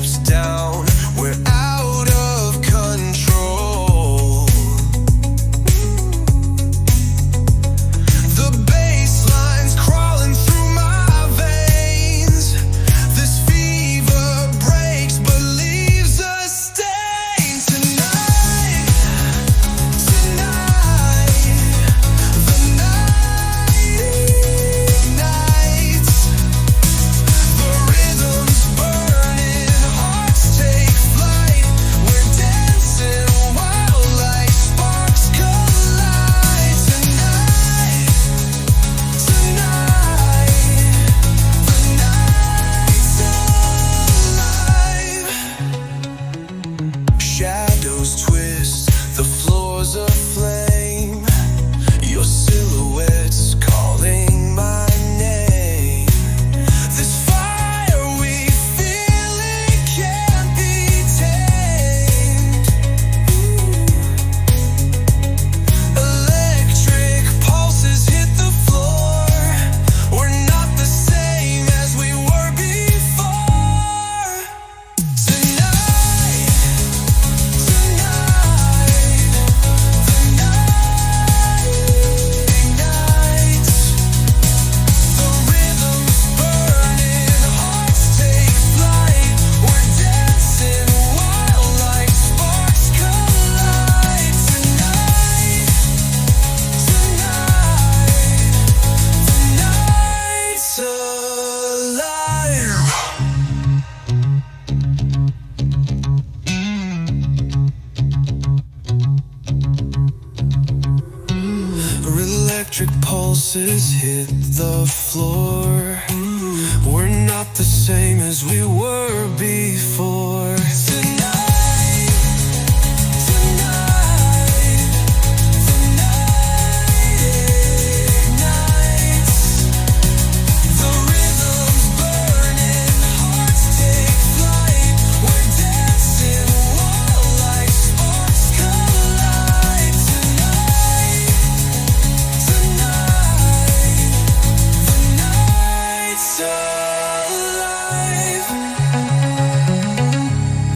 drips down. We're out of control. The bassline's crawling through my veins. This fever breaks but leaves a stain. Tonight, the night ignites. The rhythm's burning, hearts take flight. We're dancing wild like sparks collide. Tonight, the night's alive. Shadows twist, the floor's aflame. Your silhouette's calling my name. This fire we feel, it can't be tamed. Electric pulses hit the floor. We're not the same as we were before. Tonight, the night ignites. The rhythm's burning, hearts take flight. We're dancing wild like sparks collide. Tonight, the night's alive. Electric pulses hit the floor. We're not the same as we were